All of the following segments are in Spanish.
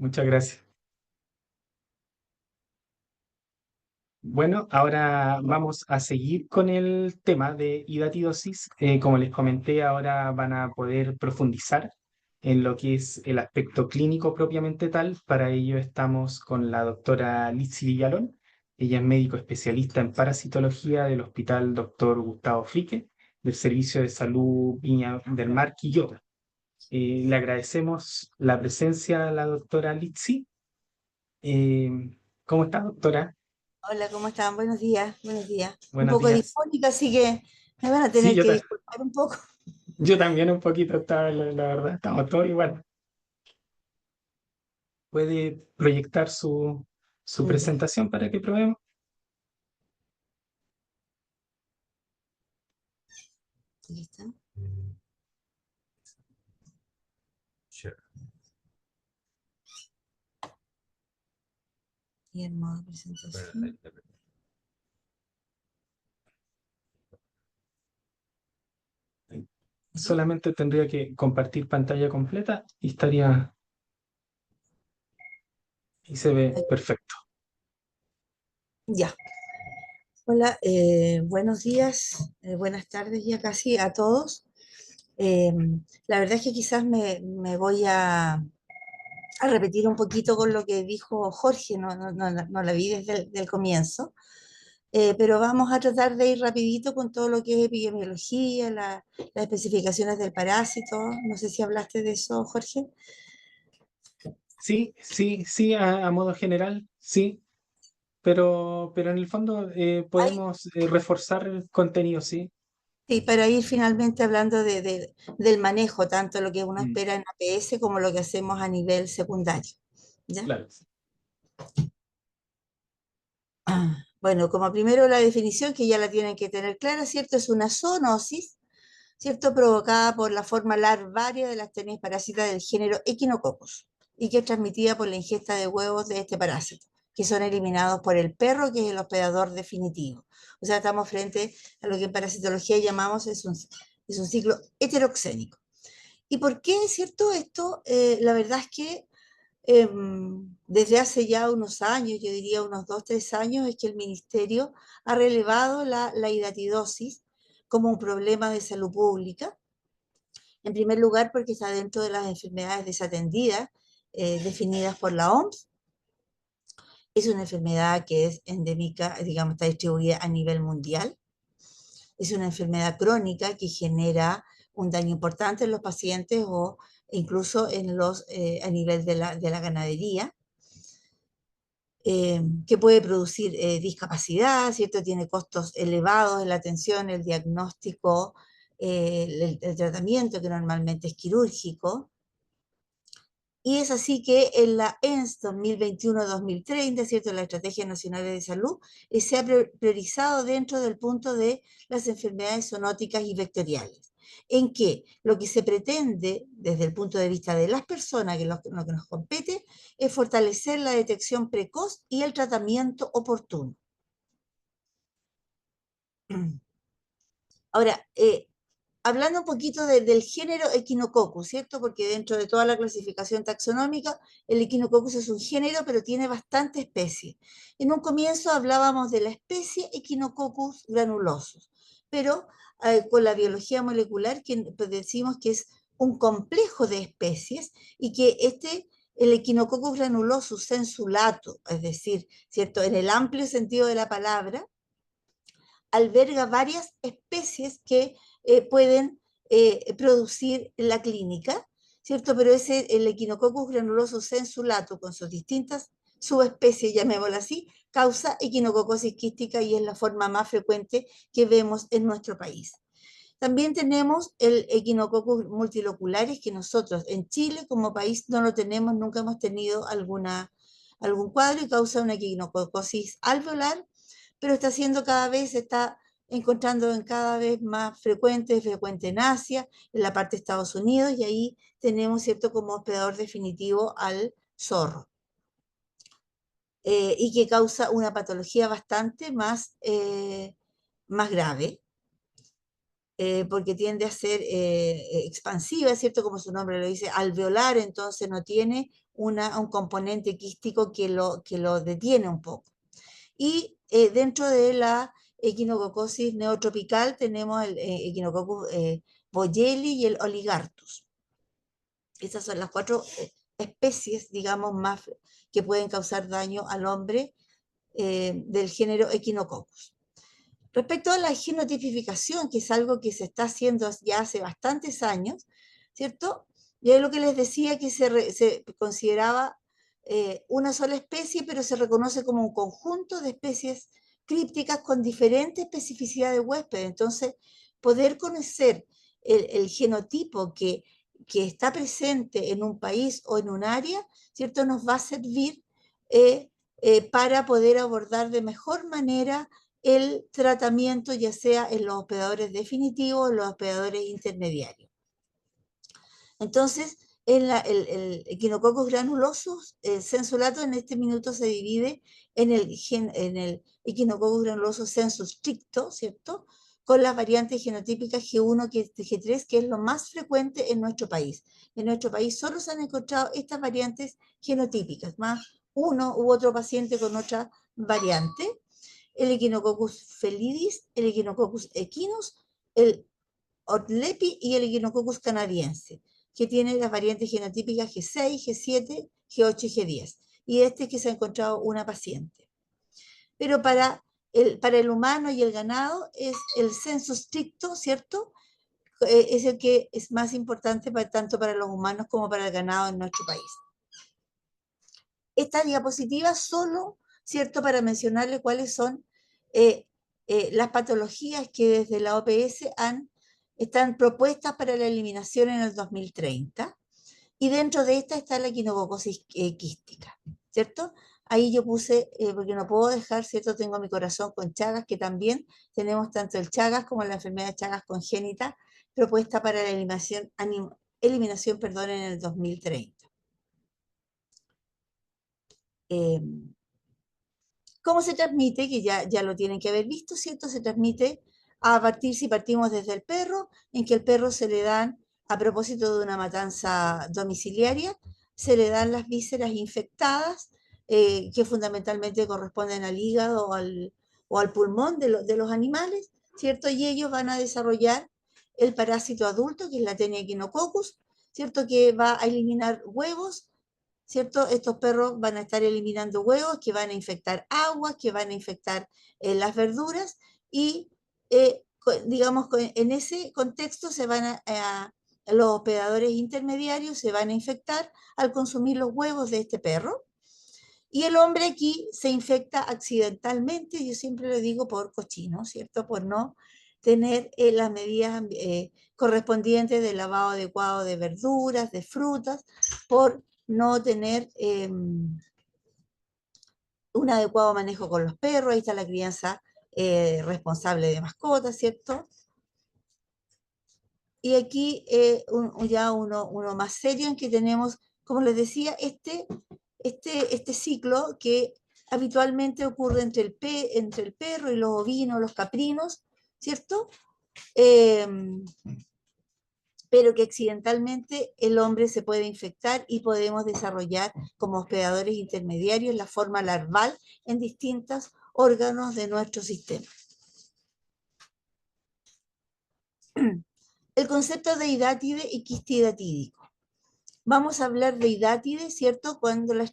Muchas gracias. Bueno, ahora vamos a seguir con el tema de hidatidosis. Como les comenté, ahora van a poder profundizar en lo que es el aspecto clínico propiamente tal. Para ello estamos con la doctora Lizy Villalón. Ella es médico especialista en parasitología del Hospital Dr. Gustavo Frique, del Servicio de Salud Viña del Mar Quillota. Le agradecemos la presencia de la doctora Lizy. Eh, ¿Cómo está, doctora? Hola, ¿cómo están? Buenos días, buenos días. Un Buenos poco días. disfónica, así que me van a Sí, tener que disculpar un poco. yo también un poquito estaba, la verdad, estamos todos igual. ¿Puede proyectar su Ya, presentación para que probemos? aquí está. Y el modo de presentación. ¿Ya? Solamente tendría que compartir pantalla completa y estaría, y se ve perfecto. Ya. Hola, buenos días, buenas tardes ya casi a todos. Eh, la verdad es que quizás me voy a repetir un poquito con lo que dijo Jorge, no la vi desde el comienzo. Pero vamos a tratar de ir rapidito con todo lo que es epidemiología, las especificaciones del parásito. No sé si hablaste de eso, Jorge. Sí, sí, sí, a modo general, sí, pero en el fondo Ay, podemos reforzar el contenido, sí. sí, para ir finalmente hablando del manejo, tanto lo que uno Mm, espera en APS como lo que hacemos a nivel secundario. ¿Ya? claro. Bueno, como primero la definición, que ya la tienen que tener clara, ¿cierto? Es una zoonosis, ¿cierto? Provocada por la forma larvaria de las tenias parásitas del género Echinococcus y que es transmitida por la ingesta de huevos de este parásito, que son eliminados por el perro, que es el hospedador definitivo. O sea, estamos frente a lo que en parasitología llamamos es un ciclo heteroxénico. ¿Y por qué es cierto esto? La verdad es que desde hace ya unos años, yo diría unos 2, 3 años, es que el ministerio ha relevado la hidatidosis como un problema de salud pública. En primer lugar, porque está dentro de las enfermedades desatendidas definidas por la OMS. Es una enfermedad que es endémica, digamos, está distribuida a nivel mundial. Es una enfermedad crónica que genera un daño importante en los pacientes o incluso a nivel de la ganadería. Que puede producir discapacidad, ¿cierto? Tiene costos elevados en la atención, el diagnóstico, el tratamiento, que normalmente es quirúrgico. Y es así que en la ENS 2021-2030, ¿cierto? La Estrategia Nacional de Salud, se ha priorizado dentro del punto de las enfermedades zoonóticas y vectoriales, en que lo que se pretende desde el punto de vista de las personas, que lo que nos compete, es fortalecer la detección precoz y el tratamiento oportuno. Ahora, hablando un poquito del género Echinococcus, ¿cierto? Porque dentro de toda la clasificación taxonómica, el Echinococcus es un género, pero tiene bastantes especies. En un comienzo hablábamos de la especie Echinococcus granulosus, pero con la biología molecular pues decimos que es un complejo de especies y que el Echinococcus granulosus sensulato, es decir, ¿cierto? En el amplio sentido de la palabra, alberga varias especies que pueden producir la clínica, ¿cierto? Pero el Echinococcus granuloso sensulato, con sus distintas subespecies, llamémoslo así, causa equinococosis quística y es la forma más frecuente que vemos en nuestro país. También tenemos el Echinococcus multiloculares, que nosotros en Chile como país no lo tenemos, nunca hemos tenido algún cuadro y causa una equinococosis alveolar, pero está siendo cada vez, se está encontrando en cada vez más frecuente en Asia, en la parte de Estados Unidos, y ahí tenemos, ¿cierto?, como hospedador definitivo al zorro, y que causa una patología bastante más grave. porque tiende a ser expansiva, ¿cierto? Como su nombre lo dice, alveolar, entonces no tiene un componente quístico que lo detiene un poco. Y dentro de la equinococosis neotropical tenemos el Echinococcus boyeli y el Oligartus. Esas son las cuatro especies, digamos, más que pueden causar daño al hombre del género Echinococcus. Respecto a la genotipificación, que es algo que se está haciendo ya hace bastantes años, ¿cierto? Y es lo que les decía que se consideraba una sola especie, pero se reconoce como un conjunto de especies crípticas con diferente especificidad de huésped. Entonces, poder conocer el genotipo que está presente en un país o en un área, ¿cierto? Nos va a servir para poder abordar de mejor manera el tratamiento, ya sea en los hospedadores definitivos o en los hospedadores intermediarios. Entonces, el Echinococcus granulosus, el sensulato en este minuto se divide en el Echinococcus granulosus sensu stricto, ¿cierto? Con las variantes genotípicas G1, G3, que es lo más frecuente en nuestro país. En nuestro país solo se han encontrado estas variantes genotípicas, más uno u otro paciente con otra variante, el Echinococcus felidis, el Echinococcus equinus, el Ortlepi y el Echinococcus canadiense, que tiene las variantes genotípicas G6, G7, G8 y G10. Y este es que se ha encontrado una paciente. Pero para el humano y el ganado es el censo estricto, ¿cierto? Es el que es más importante tanto para los humanos como para el ganado en nuestro país. Esta diapositiva solo, ¿cierto?, para mencionarle cuáles son las patologías que desde la OPS están propuestas para la eliminación en el 2030, y dentro de esta está la equinococosis quística, ¿cierto? Ahí yo puse, porque no puedo dejar, ¿cierto? Tengo mi corazón con Chagas, que también tenemos tanto el Chagas como la enfermedad de Chagas congénita propuesta para la eliminación, perdón, en el 2030. ¿Cómo se transmite? Que ya lo tienen que haber visto, ¿cierto? Se transmite a partir, si partimos desde el perro, en que el perro se le dan, a propósito de una matanza domiciliaria, se le dan las vísceras infectadas, que fundamentalmente corresponden al hígado o al pulmón de los animales, ¿cierto? Y ellos van a desarrollar el parásito adulto, que es la Taenia echinococcus, ¿cierto? Que va a eliminar huevos, ¿cierto? Estos perros van a estar eliminando huevos que van a infectar aguas, que van a infectar las verduras y, digamos, en ese contexto se van los hospedadores intermediarios se van a infectar al consumir los huevos de este perro. Y el hombre aquí se infecta accidentalmente, yo siempre le digo por cochino, ¿cierto? Por no tener las medidas correspondientes de lavado adecuado de verduras, de frutas, por no tener un adecuado manejo con los perros, ahí está la crianza responsable de mascotas, ¿cierto? Y aquí ya uno más serio en que tenemos, como les decía, este ciclo que habitualmente ocurre entre el perro y los ovinos, los caprinos, ¿cierto? Eh, pero que accidentalmente el hombre se puede infectar y podemos desarrollar como hospedadores intermediarios la forma larval en distintos órganos de nuestro sistema. El concepto de hidátide y quistidatídico. Vamos a hablar de hidátide, ¿cierto? Cuando la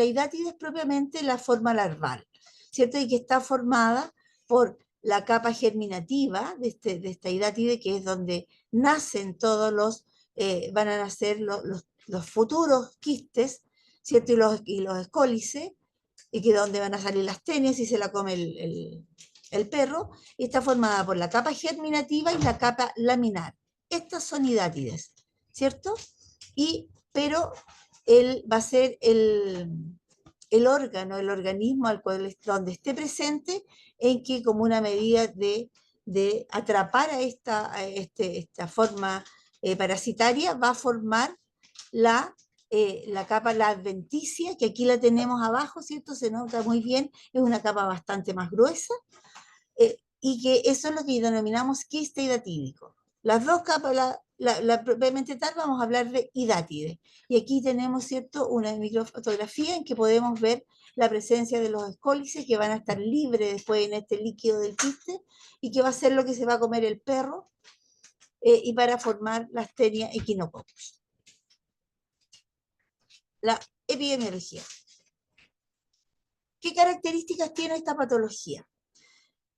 hidátide es propiamente la forma larval, ¿cierto? Y que está formada por la capa germinativa de esta hidátide, que es donde nacen van a nacer los futuros quistes, ¿cierto? Y los escólices, y que donde van a salir las tenias y se la come el perro, y está formada por la capa germinativa y la capa laminar. Estas son hidátides, ¿cierto? Pero él va a ser el órgano, el organismo donde esté presente, en que como una medida de atrapar a esta forma parasitaria, va a formar la capa, la adventicia, que aquí la tenemos abajo, ¿cierto? Se nota muy bien, es una capa bastante más gruesa, y que eso es lo que denominamos quiste hidatídico. Las dos capas, la propiamente tal, vamos a hablar de hidátide. Y aquí tenemos, ¿cierto?, una microfotografía en que podemos ver la presencia de los escólices que van a estar libres después en este líquido del quiste y que va a ser lo que se va a comer el perro y para formar la Asthenia echinococcus. La epidemiología. ¿Qué características tiene esta patología?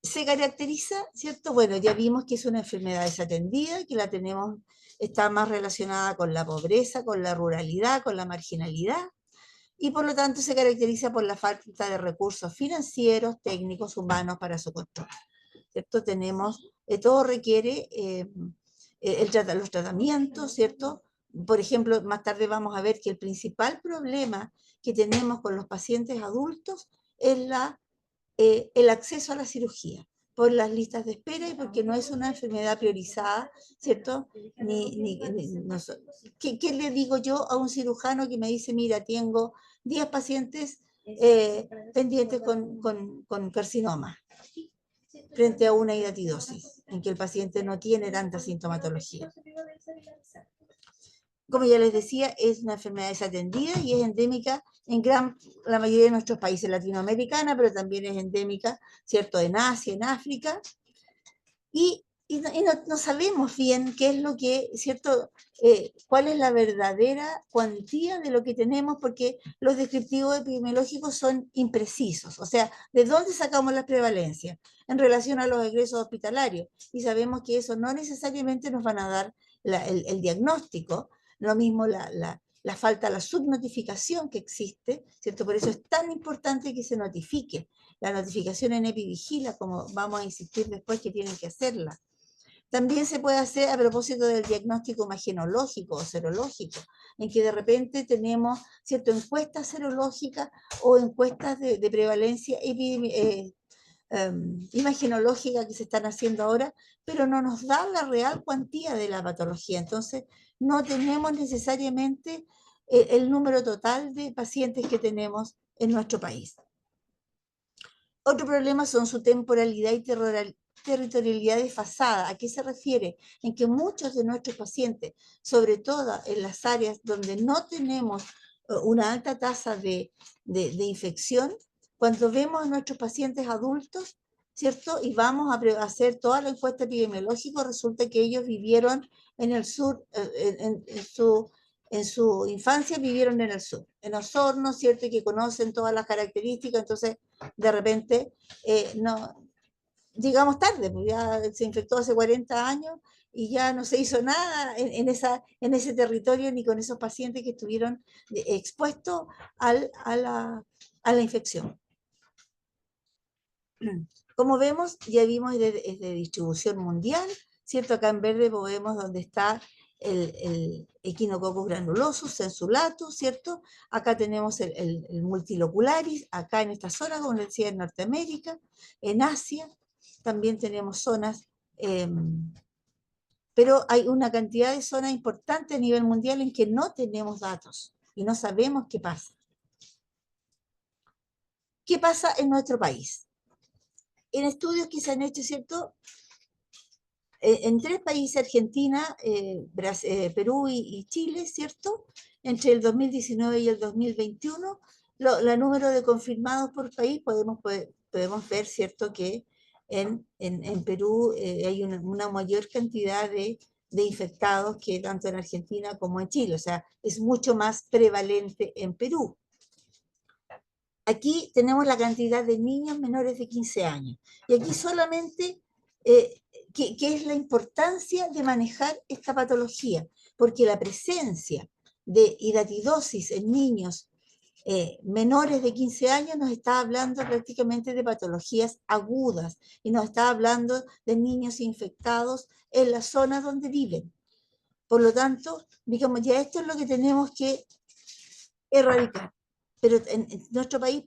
Se caracteriza, ¿cierto? Bueno, ya vimos que es una enfermedad desatendida, que la tenemos, está más relacionada con la pobreza, con la ruralidad, con la marginalidad, y por lo tanto se caracteriza por la falta de recursos financieros, técnicos, humanos para su control. ¿Cierto? Tenemos, todo requiere los tratamientos, ¿cierto? Por ejemplo, más tarde vamos a ver que el principal problema que tenemos con los pacientes adultos es el acceso a la cirugía por las listas de espera y porque no es una enfermedad priorizada, ¿cierto? ¿Qué le digo yo a un cirujano que me dice, mira, tengo 10 pacientes pendientes con carcinoma frente a una hidatidosis, en que el paciente no tiene tanta sintomatología? Como ya les decía, es una enfermedad desatendida y es endémica en la mayoría de nuestros países latinoamericanos, pero también es endémica, ¿cierto?, en Asia, en África, y no sabemos bien qué es lo que, ¿cierto?, cuál es la verdadera cuantía de lo que tenemos, porque los descriptivos epidemiológicos son imprecisos. O sea, ¿de dónde sacamos las prevalencias? En relación a los egresos hospitalarios. Y sabemos que eso no necesariamente nos van a dar el diagnóstico. Lo mismo la falta, la subnotificación que existe, ¿cierto? Por eso es tan importante que se notifique. La notificación en Epivigila, como vamos a insistir después que tienen que hacerla. También se puede hacer a propósito del diagnóstico imagenológico o serológico, en que de repente tenemos, ¿cierto?, encuestas serológicas o encuestas de prevalencia imagenológica que se están haciendo ahora, pero no nos da la real cuantía de la patología. Entonces, no tenemos necesariamente el número total de pacientes que tenemos en nuestro país. Otro problema son su temporalidad y territorialidad desfasada. ¿A qué se refiere? En que muchos de nuestros pacientes, sobre todo en las áreas donde no tenemos una alta tasa de infección, cuando vemos a nuestros pacientes adultos, ¿cierto? Y vamos a hacer toda la encuesta epidemiológica, resulta que ellos vivieron en el sur, en su infancia vivieron en el sur, en Osorno, ¿cierto? Y que conocen todas las características, entonces de repente no, llegamos tarde, pues ya se infectó hace 40 años y ya no se hizo nada en ese territorio ni con esos pacientes que estuvieron expuestos a la infección. Como vemos, ya vimos es de distribución mundial, ¿cierto? Acá en verde vemos donde está el Echinococcus granulosus, sensulatus, ¿cierto? Acá tenemos el multilocularis, acá en esta zona, como les decía, en Norteamérica, en Asia, también tenemos zonas, pero hay una cantidad de zonas importantes a nivel mundial en que no tenemos datos y no sabemos qué pasa. ¿Qué pasa en nuestro país? En estudios que se han hecho, ¿cierto?, en 3 países, Argentina, Perú y Chile, ¿cierto? Entre el 2019 y el 2021, el número de confirmados por país, podemos ver, ¿cierto?, que en Perú hay una mayor cantidad de infectados que tanto en Argentina como en Chile, o sea, es mucho más prevalente en Perú. Aquí tenemos la cantidad de niños menores de 15 años, y aquí solamente... ¿Qué es la importancia de manejar esta patología? Porque la presencia de hidatidosis en niños menores de 15 años nos está hablando prácticamente de patologías agudas y nos está hablando de niños infectados en la zona donde viven. Por lo tanto, digamos, ya esto es lo que tenemos que erradicar. Pero en nuestro país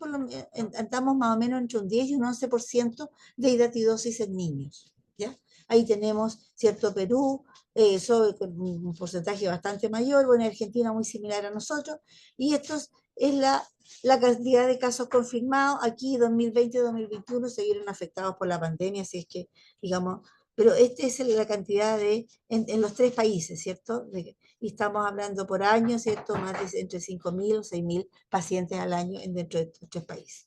andamos más o menos entre un 10 y un 11% de hidatidosis en niños, ¿ya? Ahí tenemos, ¿cierto?, Perú, con un porcentaje bastante mayor, bueno, Argentina muy similar a nosotros, y esto es La cantidad de casos confirmados, aquí 2020 y 2021 se vieron afectados por la pandemia, así es que, digamos, pero esta es la cantidad en los tres países, ¿cierto? Y estamos hablando por año, ¿cierto? Más de entre 5.000 o 6.000 pacientes al año dentro de estos tres países.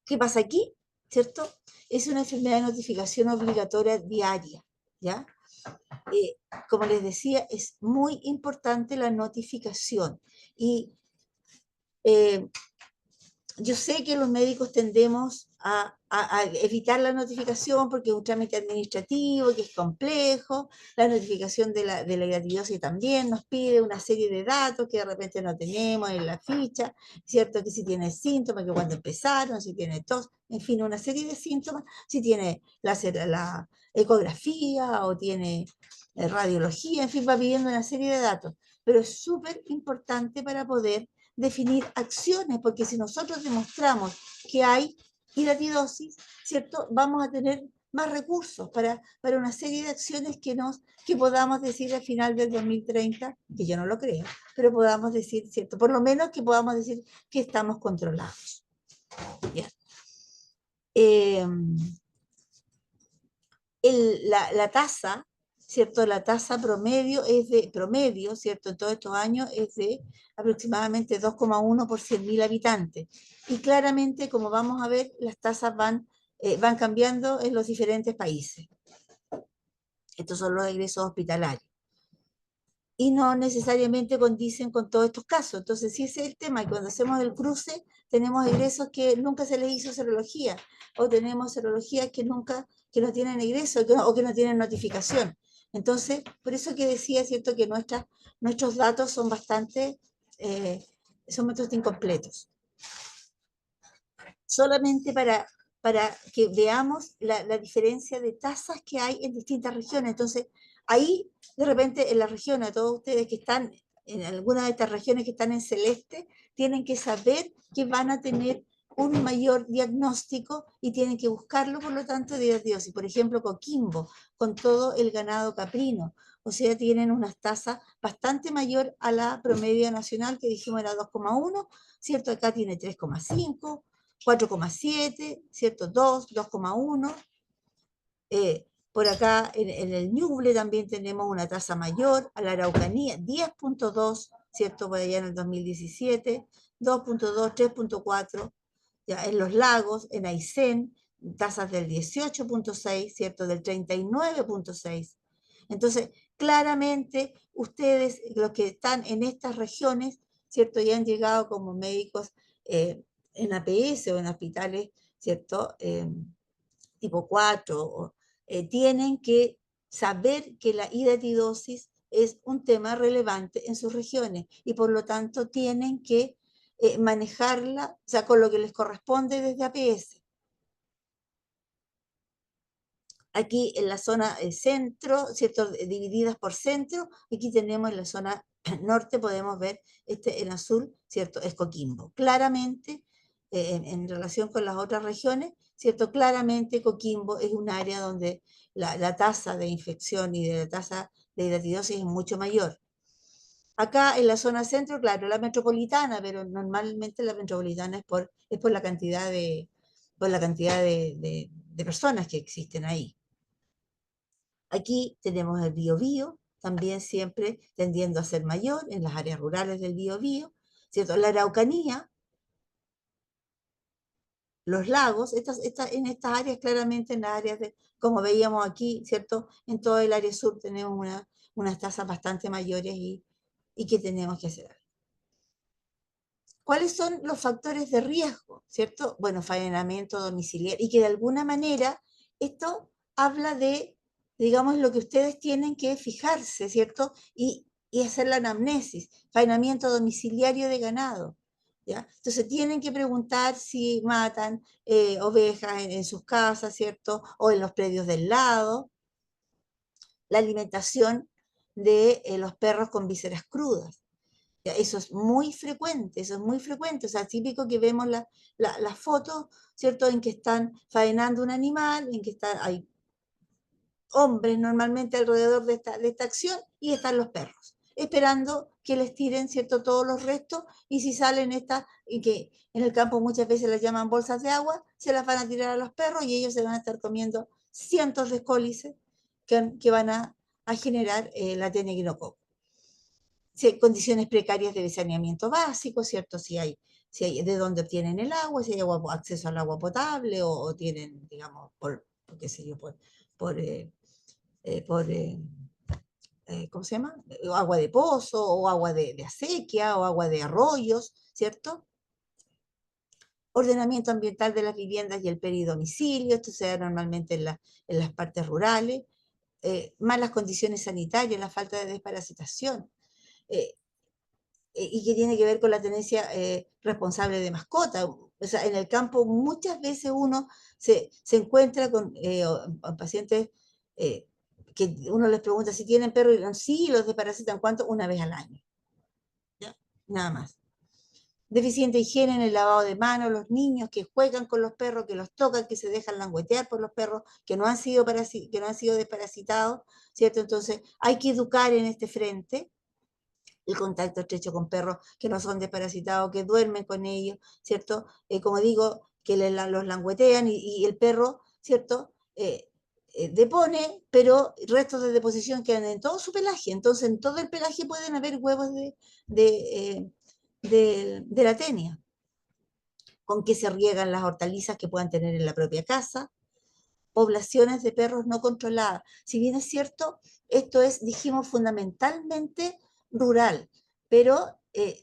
¿Qué pasa aquí? ¿Cierto? Es una enfermedad de notificación obligatoria diaria, ¿ya? Como les decía, es muy importante la notificación. Y eh, yo sé que los médicos tendemos a evitar la notificación porque es un trámite administrativo, que es complejo. La notificación de la gratuidad también nos pide una serie de datos que de repente no tenemos en la ficha, ¿cierto? Que si tiene síntomas, que cuando empezaron, si tiene tos, en fin, una serie de síntomas, si tiene la ecografía o tiene radiología, en fin, va pidiendo una serie de datos. Pero es súper importante para poder definir acciones, porque si nosotros demostramos que hay hidratidosis, ¿cierto? Vamos a tener más recursos para una serie de acciones que podamos decir al final del 2030, que yo no lo creo, pero podamos decir, ¿cierto? Por lo menos que podamos decir que estamos controlados. ¿Ya? Eh, la tasa, ¿cierto? La tasa promedio promedio, ¿cierto? En todos estos años es de aproximadamente 2,1 por 100.000 habitantes. Y claramente, como vamos a ver, las tasas van cambiando en los diferentes países. Estos son los egresos hospitalarios. Y no necesariamente condicen con todos estos casos. Entonces, sí, ese es el tema. Y cuando hacemos el cruce, tenemos egresos que nunca se les hizo serología, o tenemos serologías que no tienen egreso, o que no tienen notificación. Entonces, por eso que decía, ¿cierto?, que nuestros datos son son bastante incompletos. Solamente para que veamos la diferencia de tasas que hay en distintas regiones. Entonces, ahí, de repente, en la región, a todos ustedes que están en alguna de estas regiones que están en celeste, tienen que saber que van a tener un mayor diagnóstico y tienen que buscarlo, por lo tanto, de hidratidosis. Por ejemplo, Coquimbo, con todo el ganado caprino. O sea, tienen unas tasas bastante mayor a la promedio nacional, que dijimos era 2,1, ¿cierto? Acá tiene 3,5, 4,7, ¿cierto? 2, 2,1. Por acá en el Ñuble también tenemos una tasa mayor, a la Araucanía 10,2, ¿cierto? Por allá en el 2017, 2,2, 3,4. Ya en los lagos, en Aysén, tasas del 18,6, ¿cierto? Del 39,6. Entonces, claramente, ustedes, los que están en estas regiones, ¿cierto? Ya han llegado como médicos en APS o en hospitales, ¿cierto? Tipo 4, tienen que saber que la hidatidosis es un tema relevante en sus regiones y por lo tanto tienen que manejarla, o sea, con lo que les corresponde desde APS. Aquí en la zona centro, ¿cierto? Divididas por centro, aquí tenemos en la zona norte, podemos ver en azul, ¿cierto? Es Coquimbo. Claramente, en relación con las otras regiones, ¿cierto? Claramente Coquimbo es un área donde la tasa de infección y de la tasa de hidratidosis es mucho mayor. Acá en la zona centro, claro, la metropolitana, pero normalmente la metropolitana es por la cantidad de personas que existen ahí. Aquí tenemos el Biobío, también siempre tendiendo a ser mayor en las áreas rurales del Biobío, ¿cierto? La Araucanía, los lagos, en estas áreas claramente, en las áreas como veíamos aquí, ¿cierto? En todo el área sur tenemos unas tasas bastante mayores y que tenemos que hacer. ¿Cuáles son los factores de riesgo? ¿Cierto? Bueno, faenamiento domiciliario y que de alguna manera esto habla de, digamos, lo que ustedes tienen que fijarse, ¿cierto? Y hacer la anamnesis, faenamiento domiciliario de ganado. ¿Ya? Entonces tienen que preguntar si matan ovejas en sus casas, ¿cierto? O en los predios del lado. La alimentación de los perros con vísceras crudas. Eso es muy frecuente, eso es muy frecuente. O sea, típico que vemos las fotos, ¿cierto? En que están faenando un animal, en que hay hombres normalmente alrededor de esta acción y están los perros, esperando que les tiren, ¿cierto?, todos los restos, y si salen estas, y que en el campo muchas veces las llaman bolsas de agua, se las van a tirar a los perros y ellos se van a estar comiendo cientos de escólices que van a generar la tenia equinococcus. Si hay condiciones precarias de saneamiento básico, ¿cierto? Si hay de dónde obtienen el agua, si hay acceso al agua potable o tienen, digamos, por qué sé yo, por, eh, por ¿cómo se llama? Agua de pozo o agua de acequia o agua de arroyos, ¿cierto? Ordenamiento ambiental de las viviendas y el peridomicilio, esto se da normalmente en las partes rurales, malas condiciones sanitarias, la falta de desparasitación, eh, y que tiene que ver con la tenencia responsable de mascota. O sea, en el campo muchas veces uno se encuentra con pacientes eh, que uno les pregunta si tienen perro y dirán, sí, los desparasitan, ¿cuánto? Una vez al año. ¿Ya? Nada más. Deficiente higiene en el lavado de manos, los niños que juegan con los perros, que los tocan, que se dejan languetear por los perros, que no han sido desparasitados, ¿cierto? Entonces hay que educar en este frente el contacto estrecho con perros que no son desparasitados, que duermen con ellos, ¿cierto? Como digo, que los languetean y el perro, ¿cierto? Depone, pero restos de deposición quedan en todo su pelaje. Entonces, en todo el pelaje pueden haber huevos de, de la tenia, con que se riegan las hortalizas que puedan tener en la propia casa, poblaciones de perros no controladas. Si bien es cierto, esto es, dijimos, fundamentalmente rural, pero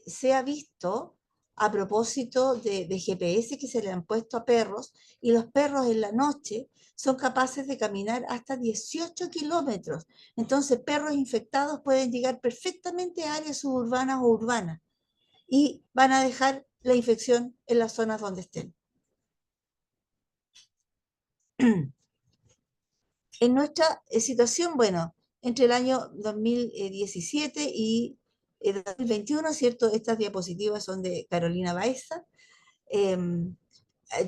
se ha visto a propósito de GPS que se le han puesto a perros, y los perros en la noche son capaces de caminar hasta 18 kilómetros. Entonces, perros infectados pueden llegar perfectamente a áreas suburbanas o urbanas y van a dejar la infección en las zonas donde estén. En nuestra situación, bueno, entre el año 2017 y 2021, ¿cierto? Estas diapositivas son de Carolina Baeza. Eh,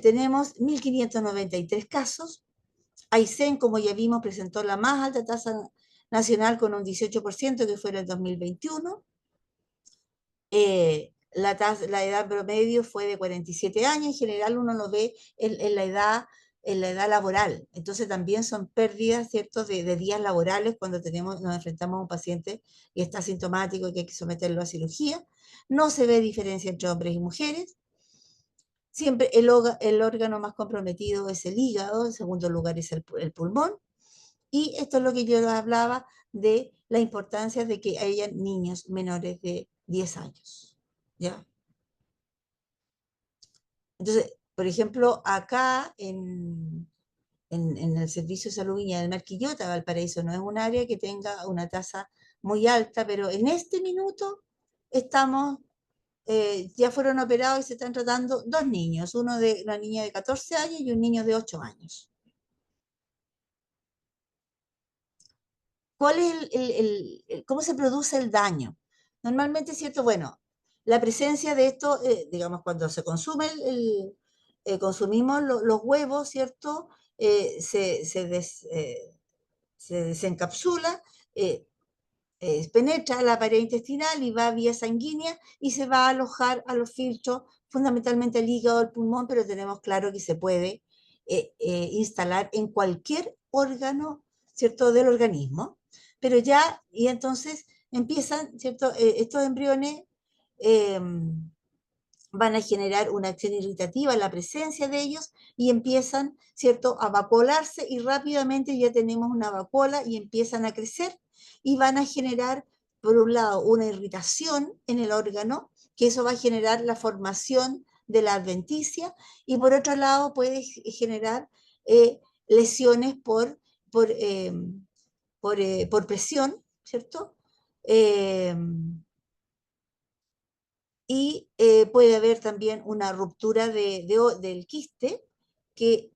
tenemos 1.593 casos. Aysén, como ya vimos, presentó la más alta tasa nacional con un 18%, que fue en el 2021. La edad promedio fue de 47 años, en general uno lo ve en la edad laboral, entonces también son pérdidas, ¿cierto?, de días laborales cuando nos enfrentamos a un paciente que está sintomático y que hay que someterlo a cirugía. No se ve diferencia entre hombres y mujeres. Siempre el órgano más comprometido es el hígado, en segundo lugar es el pulmón, y esto es lo que yo les hablaba de la importancia de que haya niños menores de 10 años. ¿Ya? Entonces, por ejemplo, acá en el Servicio de Salud Viña del Mar Quillota, Valparaíso, no es un área que tenga una tasa muy alta, pero en este minuto estamos, ya fueron operados y se están tratando dos niños, una niña de 14 años y un niño de 8 años. ¿Cuál es cómo se produce el daño? Normalmente, ¿cierto? Bueno, la presencia de esto, digamos, cuando se consume consumimos los huevos, ¿cierto? Se desencapsula, eh, penetra la pared intestinal y va vía sanguínea y se va a alojar a los filtros, fundamentalmente el hígado, el pulmón, pero tenemos claro que se puede instalar en cualquier órgano, ¿cierto?, del organismo. Pero ya, y entonces empiezan, ¿cierto?, estos embriones eh, van a generar una acción irritativa en la presencia de ellos y empiezan, ¿cierto?, a vacuolarse y rápidamente ya tenemos una vacuola y empiezan a crecer y van a generar, por un lado, una irritación en el órgano, que eso va a generar la formación de la adventicia, y por otro lado puede generar lesiones por, eh, por presión, ¿cierto? Eh, y puede haber también una ruptura del quiste, que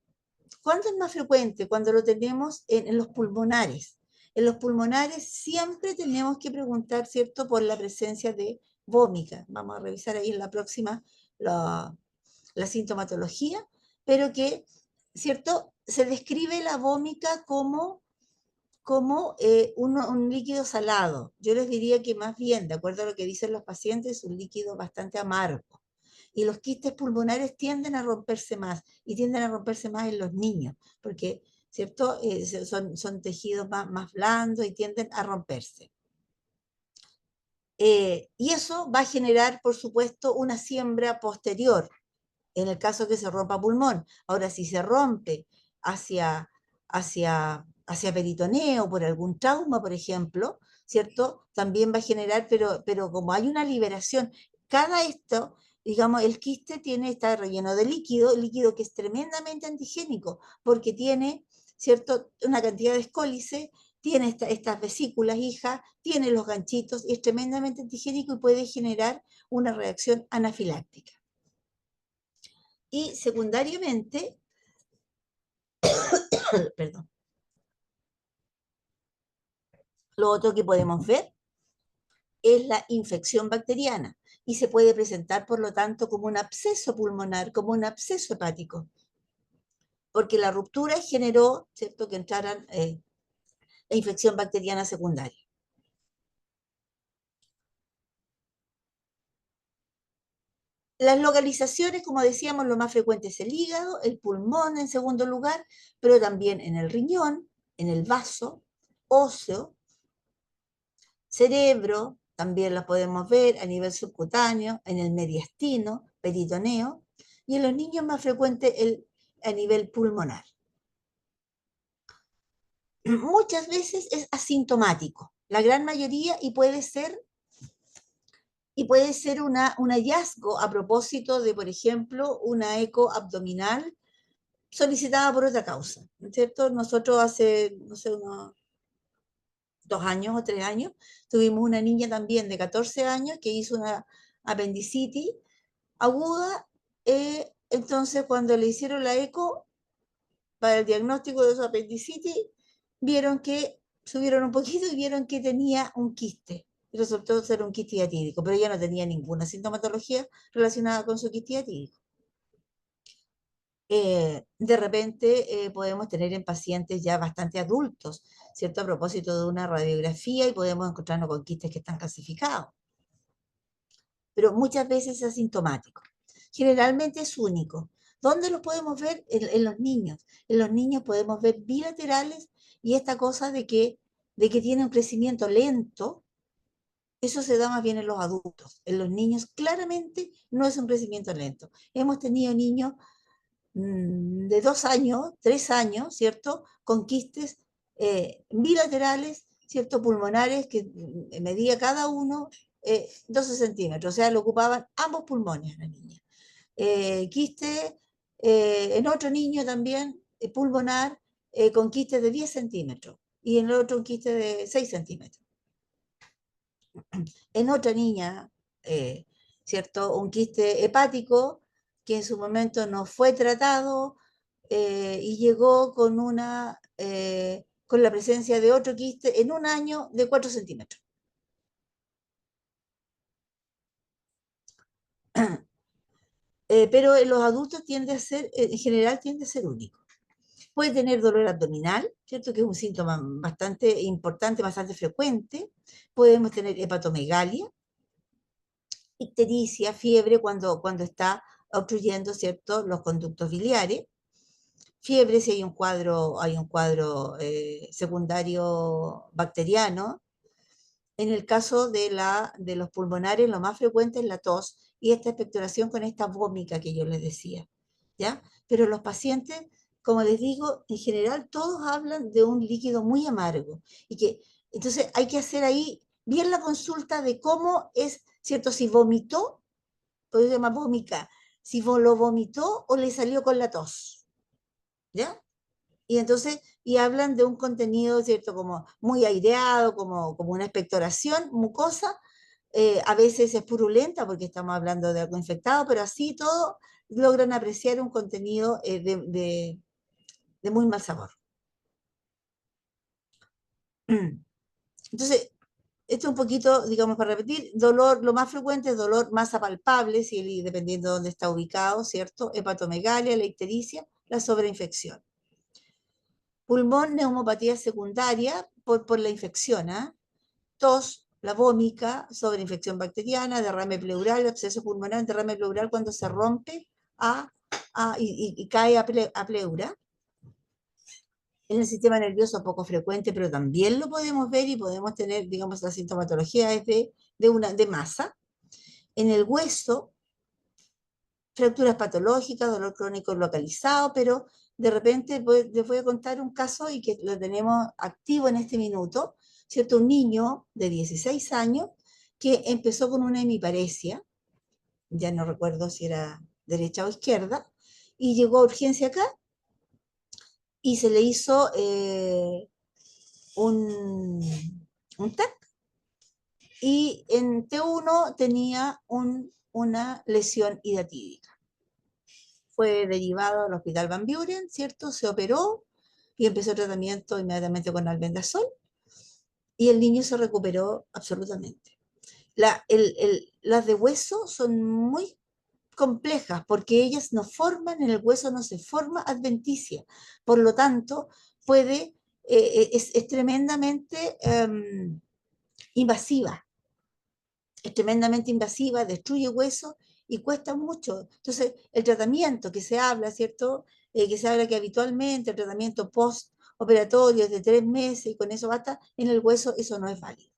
¿cuándo es más frecuente? Cuando lo tenemos en los pulmonares. En los pulmonares siempre tenemos que preguntar, ¿cierto?, por la presencia de vómita. Vamos a revisar ahí en la próxima la sintomatología, pero que, ¿cierto?, se describe la vómita como como un líquido salado. Yo les diría que más bien, de acuerdo a lo que dicen los pacientes, es un líquido bastante amargo. Y los quistes pulmonares tienden a romperse más, y tienden a romperse más en los niños, porque, ¿cierto? Son tejidos más blandos y tienden a romperse. Y eso va a generar, por supuesto, una siembra posterior, en el caso que se rompa pulmón. Ahora, si se rompe hacia peritoneo por algún trauma, por ejemplo, ¿cierto? También va a generar, pero como hay una liberación, cada esto, digamos, el quiste está relleno de líquido, líquido que es tremendamente antigénico, porque tiene, ¿cierto? Una cantidad de escólice, tiene estas vesículas hijas, tiene los ganchitos, y es tremendamente antigénico y puede generar una reacción anafiláctica. Y secundariamente, perdón, lo otro que podemos ver es la infección bacteriana y se puede presentar, por lo tanto, como un absceso pulmonar, como un absceso hepático, porque la ruptura generó, ¿cierto?, que entraran la infección bacteriana secundaria. Las localizaciones, como decíamos, lo más frecuente es el hígado, el pulmón en segundo lugar, pero también en el riñón, en el vaso óseo, cerebro, también las podemos ver a nivel subcutáneo, en el mediastino, peritoneo, y en los niños más frecuente a nivel pulmonar. Muchas veces es asintomático, la gran mayoría, y puede ser un hallazgo a propósito de, por ejemplo, una eco abdominal solicitada por otra causa, ¿no es cierto? Nosotros hace, no sé, unos 2 años o 3 años, tuvimos una niña también de 14 años que hizo una apendicitis aguda. Entonces, cuando le hicieron la eco para el diagnóstico de su apendicitis, vieron que subieron un poquito y vieron que tenía un quiste. Y resultó ser un quiste diatídico, pero ella no tenía ninguna sintomatología relacionada con su quiste diatídico. De repente podemos tener en pacientes ya bastante adultos, ¿cierto? A propósito de una radiografía, y podemos encontrarnos con quistes que están calcificados, pero muchas veces es asintomático. Generalmente es único. ¿Dónde lo podemos ver? En los niños. En los niños podemos ver bilaterales, y esta cosa de que tiene un crecimiento lento, eso se da más bien en los adultos. En los niños claramente no es un crecimiento lento. Hemos tenido niños de 2 años, 3 años, ¿cierto? Con quistes bilaterales, ¿cierto? Pulmonares que medía cada uno 12 centímetros, o sea, lo ocupaban ambos pulmones la niña. Quiste en otro niño también, pulmonar, con quistes de 10 centímetros, y en el otro un quiste de 6 centímetros. En otra niña, ¿cierto? Un quiste hepático que en su momento no fue tratado, y llegó con la presencia de otro quiste en un año de 4 centímetros. Pero en los adultos en general tiende a ser único. Puede tener dolor abdominal, ¿cierto? Que es un síntoma bastante importante, bastante frecuente. Podemos tener hepatomegalia, ictericia, fiebre cuando está obstruyendo, ¿cierto?, los conductos biliares. Fiebre si hay un cuadro secundario bacteriano. En el caso de los pulmonares, lo más frecuente es la tos y esta expectoración con esta vómica que yo les decía, ¿ya? Pero los pacientes, como les digo, en general todos hablan de un líquido muy amargo, entonces hay que hacer ahí bien la consulta de cómo es, ¿cierto? Si vomitó, por eso se llama vómica, si lo vomitó o le salió con la tos, ¿ya? Y entonces, hablan de un contenido, ¿cierto? Como muy aireado, como una expectoración mucosa. A veces es purulenta porque estamos hablando de algo infectado, pero así todo logran apreciar un contenido de muy mal sabor. Entonces, esto un poquito, digamos, para repetir: dolor, lo más frecuente es dolor, masa palpable, si, dependiendo de dónde está ubicado, ¿cierto? Hepatomegalia, la ictericia, la sobreinfección. Pulmón, neumopatía secundaria, por la infección, ¿ah? Tos, la vómica, sobreinfección bacteriana, derrame pleural, absceso pulmonar, derrame pleural cuando se rompe y cae a pleura. En el sistema nervioso poco frecuente, pero también lo podemos ver y podemos tener, digamos, la sintomatología es de masa. En el hueso, fracturas patológicas, dolor crónico localizado, pero de repente les voy a contar un caso y que lo tenemos activo en este minuto, ¿cierto? Un niño de 16 años que empezó con una hemiparesia, ya no recuerdo si era derecha o izquierda, y llegó a urgencia acá y se le hizo un, un TAC y en T1 tenía una lesión hidatídica. Fue derivado al Hospital Van Buren, ¿cierto? Se operó y empezó el tratamiento inmediatamente con albendazol y el niño se recuperó absolutamente. Las de hueso son muy complejas porque ellas no forman, en el hueso no se forma adventicia. Por lo tanto, es tremendamente invasiva. Es tremendamente invasiva, destruye huesos y cuesta mucho. Entonces, el tratamiento que se habla, ¿cierto? Que se habla que habitualmente el tratamiento postoperatorio es de 3 meses y con eso basta, en el hueso eso no es válido.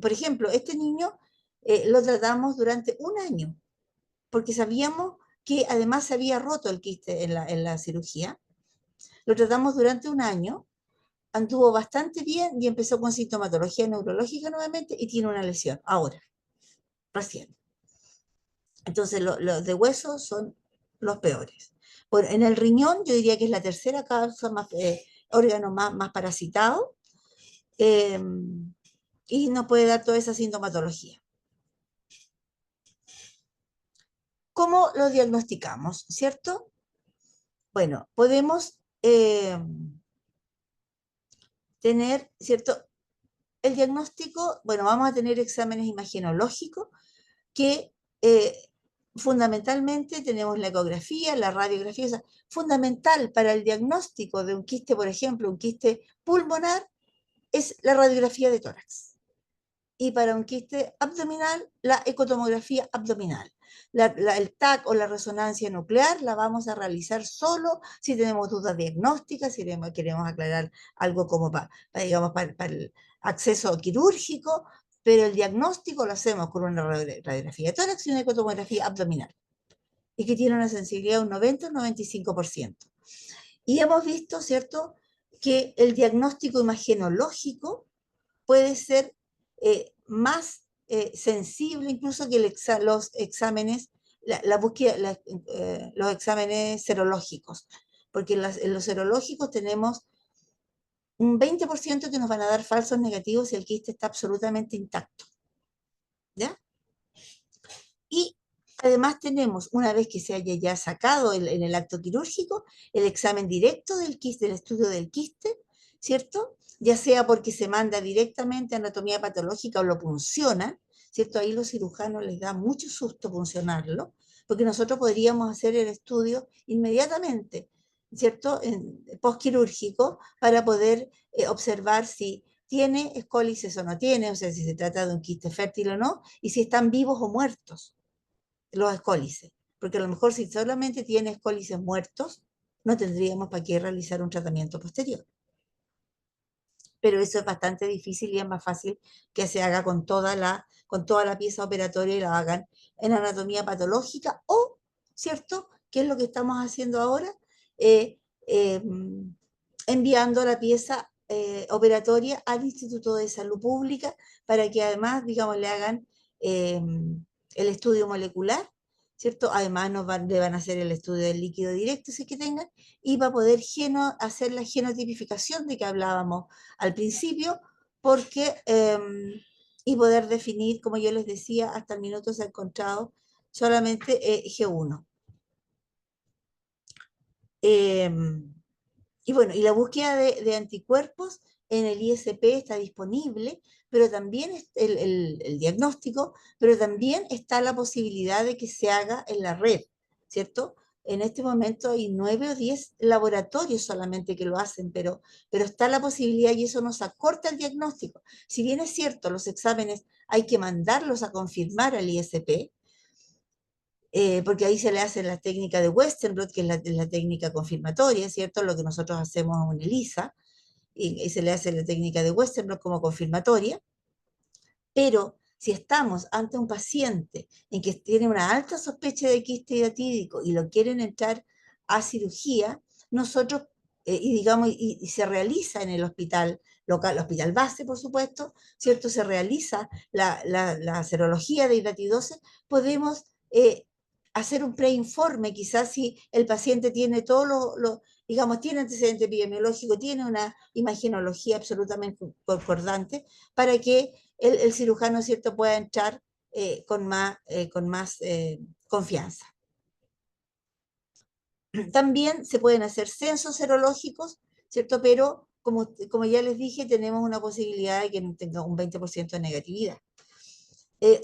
Por ejemplo, este niño lo tratamos durante un año porque sabíamos que además se había roto el quiste en la cirugía. Lo tratamos durante un año, anduvo bastante bien y empezó con sintomatología neurológica nuevamente y tiene una lesión ahora, recién. Entonces, los de hueso son los peores. Bueno, en el riñón, yo diría que es la tercera causa órgano más parasitado eh, y nos puede dar toda esa sintomatología. ¿Cómo lo diagnosticamos? ¿Cierto? Bueno, podemos tener, ¿cierto? El diagnóstico, bueno, vamos a tener exámenes imagenológicos que fundamentalmente tenemos la ecografía, la radiografía, o sea, fundamental para el diagnóstico de un quiste, por ejemplo, un quiste pulmonar, es la radiografía de tórax. Y para un quiste abdominal, la ecotomografía abdominal. El TAC o la resonancia nuclear la vamos a realizar solo si tenemos dudas diagnósticas, si queremos aclarar algo como digamos, para el acceso quirúrgico, pero el diagnóstico lo hacemos con una radiografía de tórax y una ecotomografía abdominal, y que tiene una sensibilidad de un 90 o 95%. Y hemos visto, ¿cierto?, que el diagnóstico imagenológico puede ser más sensible incluso que los exámenes, la búsqueda, los exámenes serológicos, porque en los serológicos tenemos un 20% que nos van a dar falsos negativos si el quiste está absolutamente intacto. ¿Ya? Y además tenemos, una vez que se haya ya sacado en el acto quirúrgico, el examen directo del quiste, el estudio del quiste, ¿cierto? Ya sea porque se manda directamente a anatomía patológica o lo puncionan, ¿cierto? Ahí los cirujanos les da mucho susto puncionarlo, porque nosotros podríamos hacer el estudio inmediatamente, ¿cierto? Postquirúrgico, para poder observar si tiene escólisis o no tiene, o sea, si se trata de un quiste fértil o no, y si están vivos o muertos los escólices. Porque a lo mejor si solamente tiene escólices muertos, no tendríamos para qué realizar un tratamiento posterior. Pero eso es bastante difícil y es más fácil que se haga con toda la pieza operatoria y la hagan en anatomía patológica o, ¿cierto? ¿Qué es lo que estamos haciendo ahora? Eh, eh, enviando la pieza operatoria al Instituto de Salud Pública para que además, digamos, le hagan el estudio molecular, ¿cierto? Además le van a hacer el estudio del líquido directo, si es que tengan, y va a poder hacer la genotipificación de que hablábamos al principio, porque, y poder definir, como yo les decía, hasta el minuto se ha encontrado solamente G1. Y bueno, y la búsqueda de anticuerpos en el ISP está disponible, pero también el diagnóstico, pero también está la posibilidad de que se haga en la red, ¿cierto? en este momento hay 9 o 10 laboratorios solamente que lo hacen, pero está la posibilidad y eso nos acorta el diagnóstico. Si bien es cierto, los exámenes hay que mandarlos a confirmar al ISP, porque ahí se le hace la técnica de Westenblot, que es la técnica confirmatoria, ¿cierto? Lo que nosotros hacemos a un ELISA, y se le hace la técnica de Westenblot como confirmatoria, pero si estamos ante un paciente en que tiene una alta sospecha de quiste hidatídico y lo quieren entrar a cirugía, nosotros, y digamos, y se realiza en el hospital local, hospital base, por supuesto, ¿cierto? Se realiza la serología de hidatidosis, podemos hacer un preinforme, quizás si el paciente tiene todo digamos, tiene antecedente epidemiológico, tiene una imagenología absolutamente concordante, para que el cirujano, ¿cierto?, pueda entrar con más confianza. También se pueden hacer censos serológicos, ¿cierto? Pero, como ya les dije, tenemos una posibilidad de que tenga un 20% de negatividad.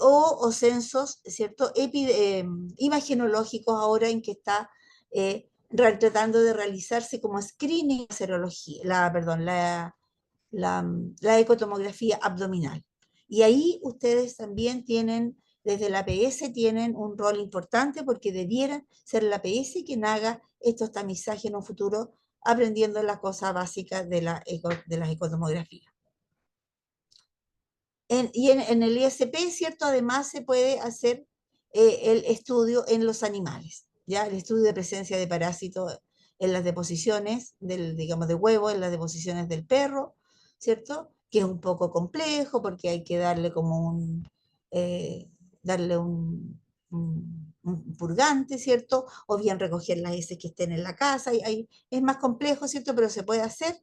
O censos, ¿cierto? Imagenológicos ahora en que está tratando de realizarse como screening serología, la ecotomografía abdominal. Y ahí ustedes también tienen, desde la APS, tienen un rol importante porque debieran ser la APS quien haga estos tamizajes en un futuro, aprendiendo las cosas básicas de las ecotomografías. En el ISP, ¿cierto? Además se puede hacer el estudio en los animales, ¿ya? El estudio de presencia de parásitos en las deposiciones digamos, de huevo, en las deposiciones del perro, ¿cierto? Que es un poco complejo porque hay que darle como darle un purgante, ¿cierto? O bien recoger las heces que estén en la casa, es más complejo, ¿cierto? Pero se puede hacer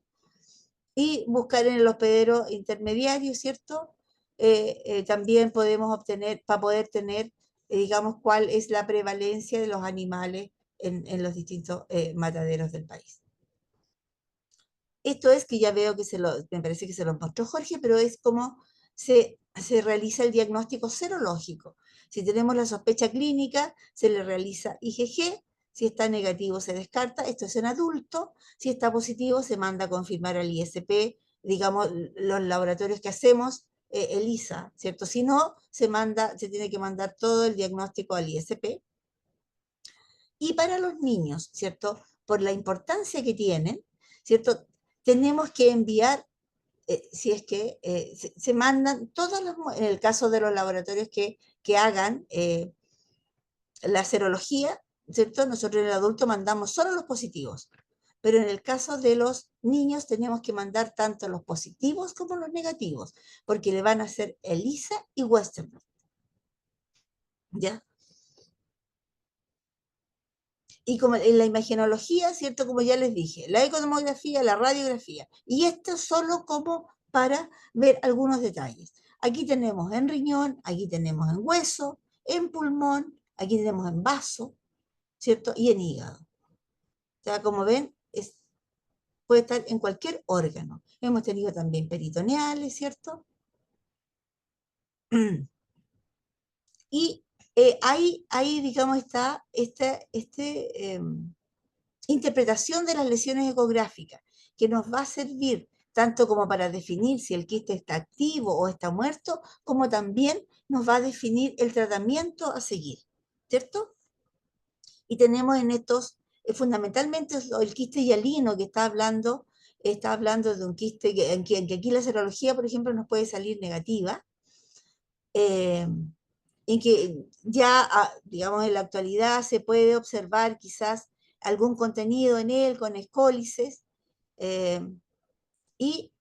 y buscar en el hospedero intermediario, ¿cierto? También podemos obtener, para poder tener, digamos, cuál es la prevalencia de los animales en los distintos mataderos del país. Esto es que ya veo que me parece que se lo mostró Jorge, pero es como se realiza el diagnóstico serológico. Si tenemos la sospecha clínica, se le realiza IgG, si está negativo se descarta, esto es en adulto, si está positivo se manda a confirmar al ISP, digamos, los laboratorios que hacemos, ELISA, ¿cierto? Si no, se tiene que mandar todo el diagnóstico al ISP. Y para los niños, ¿cierto? Por la importancia que tienen, ¿cierto? Tenemos que enviar, si es que se mandan todos en el caso de los laboratorios que hagan la serología, ¿cierto? Nosotros en el adulto mandamos solo los positivos, pero en el caso de los niños tenemos que mandar tanto los positivos como los negativos, porque le van a hacer ELISA y Western, ¿ya? Y como en la imagenología, ¿cierto? Como ya les dije, la ecotomografía, la radiografía. Y esto solo como para ver algunos detalles. Aquí tenemos en riñón, aquí tenemos en hueso, en pulmón, aquí tenemos en vaso, ¿cierto? Y en hígado. O sea, como ven, puede estar en cualquier órgano. Hemos tenido también peritoneales, ¿cierto? Y ahí, digamos, está interpretación de las lesiones ecográficas, que nos va a servir tanto como para definir si el quiste está activo o está muerto, como también nos va a definir el tratamiento a seguir, ¿cierto? Y tenemos en estos, fundamentalmente el quiste hialino que está hablando de un quiste que aquí la serología, por ejemplo, nos puede salir negativa, en que ya, digamos, en la actualidad se puede observar quizás algún contenido en él con escólices, eh, y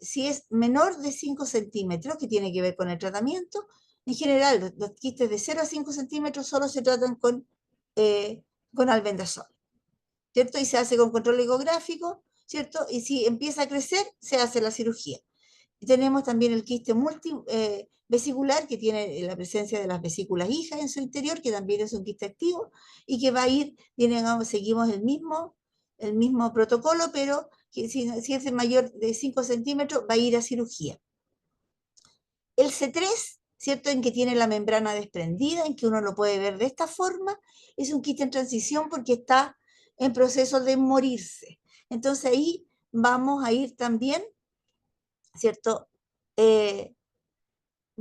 si es menor de 5 centímetros, que tiene que ver con el tratamiento, en general los quistes de 0 a 5 centímetros solo se tratan con albendazol, ¿cierto? Y se hace con control ecográfico, ¿cierto? Y si empieza a crecer, se hace la cirugía. Y tenemos también el quiste multivesicular, que tiene la presencia de las vesículas hijas en su interior, que también es un quiste activo, y que va a ir, seguimos el mismo protocolo, pero que si es de mayor de 5 centímetros, va a ir a cirugía. El C3 ¿cierto? En que tiene la membrana desprendida, en que uno lo puede ver de esta forma. Es un quiste en transición porque está en proceso de morirse. Entonces ahí vamos a ir también, ¿cierto? Eh,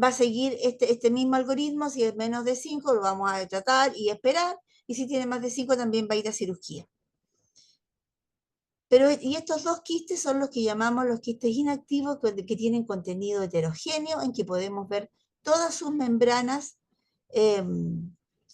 Va a seguir este mismo algoritmo, si es menos de 5 lo vamos a tratar y esperar, y si tiene más de 5 también va a ir a cirugía. Pero, y estos dos quistes son los que llamamos los quistes inactivos, que tienen contenido heterogéneo, en que podemos ver todas sus membranas, eh,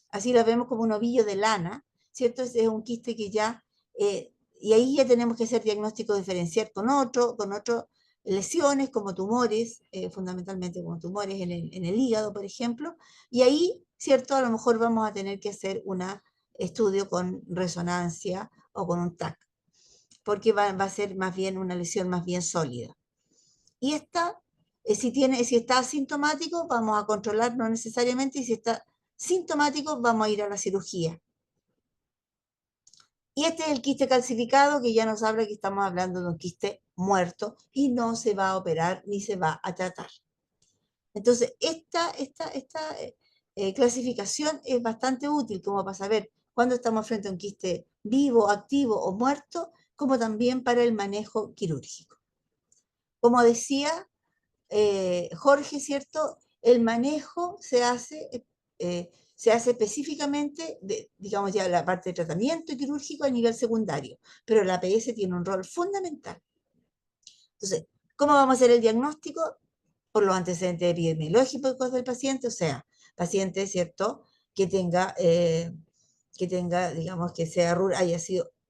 así las vemos como un ovillo de lana, ¿cierto? Ese es un quiste que ya, y ahí ya tenemos que hacer diagnóstico diferencial con otras lesiones como tumores, fundamentalmente como tumores en el hígado, por ejemplo, y ahí, ¿cierto? A lo mejor vamos a tener que hacer un estudio con resonancia o con un TAC porque va a ser más bien una lesión más bien sólida. Y esta, si está asintomático, vamos a controlar no necesariamente, y si está sintomático, vamos a ir a la cirugía. Y este es el quiste calcificado, que ya nos habla que estamos hablando de un quiste muerto y no se va a operar ni se va a tratar. Entonces, esta clasificación es bastante útil como para saber cuándo estamos frente a un quiste vivo, activo o muerto, como también para el manejo quirúrgico. Como decía Jorge, ¿cierto? El manejo se hace específicamente, digamos ya la parte de tratamiento quirúrgico a nivel secundario, pero la APS tiene un rol fundamental. Entonces, ¿cómo vamos a hacer el diagnóstico? Por los antecedentes epidemiológicos del paciente, o sea, paciente, ¿cierto? Que tenga, digamos, que sea rural,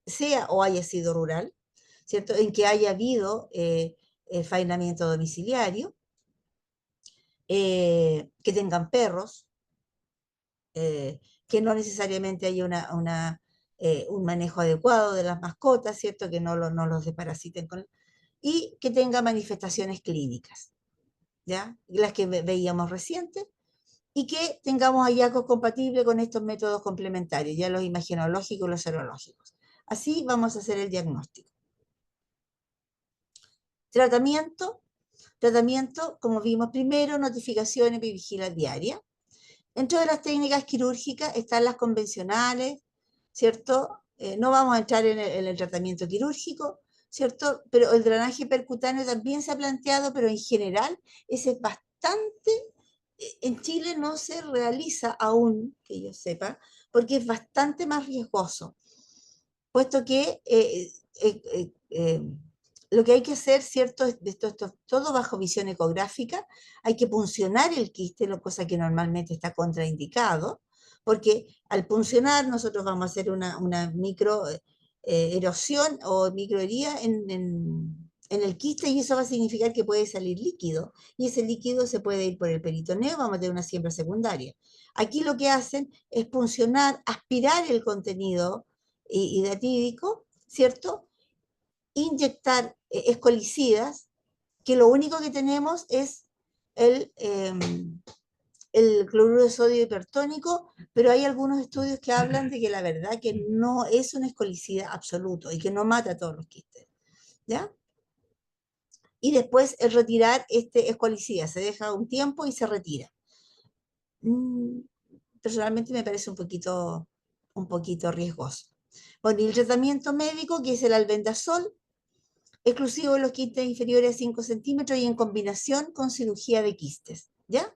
sea o haya sido rural, ¿cierto? En que haya habido faenamiento domiciliario, que tengan perros, que no necesariamente haya un manejo adecuado de las mascotas, ¿cierto? Que no los desparasiten y que tenga manifestaciones clínicas, ¿ya? Las que veíamos recientes, y que tengamos hallazgos compatibles con estos métodos complementarios, ya los imagenológicos y los serológicos. Así vamos a hacer el diagnóstico. Tratamiento, como vimos primero, notificación y vigilancia diaria. Dentro de las técnicas quirúrgicas están las convencionales, ¿cierto? No vamos a entrar en el tratamiento quirúrgico, ¿cierto? Pero el drenaje percutáneo también se ha planteado, pero en general ese es bastante, en Chile no se realiza aún, que yo sepa, porque es bastante más riesgoso, puesto que lo que hay que hacer, ¿cierto? Todo bajo visión ecográfica, hay que puncionar el quiste, cosa que normalmente está contraindicado, porque al puncionar nosotros vamos a hacer una micro erosión o microherida en el quiste y eso va a significar que puede salir líquido y ese líquido se puede ir por el peritoneo, vamos a tener una siembra secundaria. Aquí lo que hacen es puncionar, aspirar el contenido hidratídico, ¿cierto? Inyectar escolicidas, que lo único que tenemos es el, eh, el cloruro de sodio hipertónico, pero hay algunos estudios que hablan de que la verdad que no es un escolicida absoluto y que no mata a todos los quistes, ¿ya? Y después el retirar este escolicida, se deja un tiempo y se retira. Personalmente me parece un poquito riesgoso. Bueno, y el tratamiento médico, que es el albendazol, exclusivo de los quistes inferiores a 5 centímetros y en combinación con cirugía de quistes, ¿ya?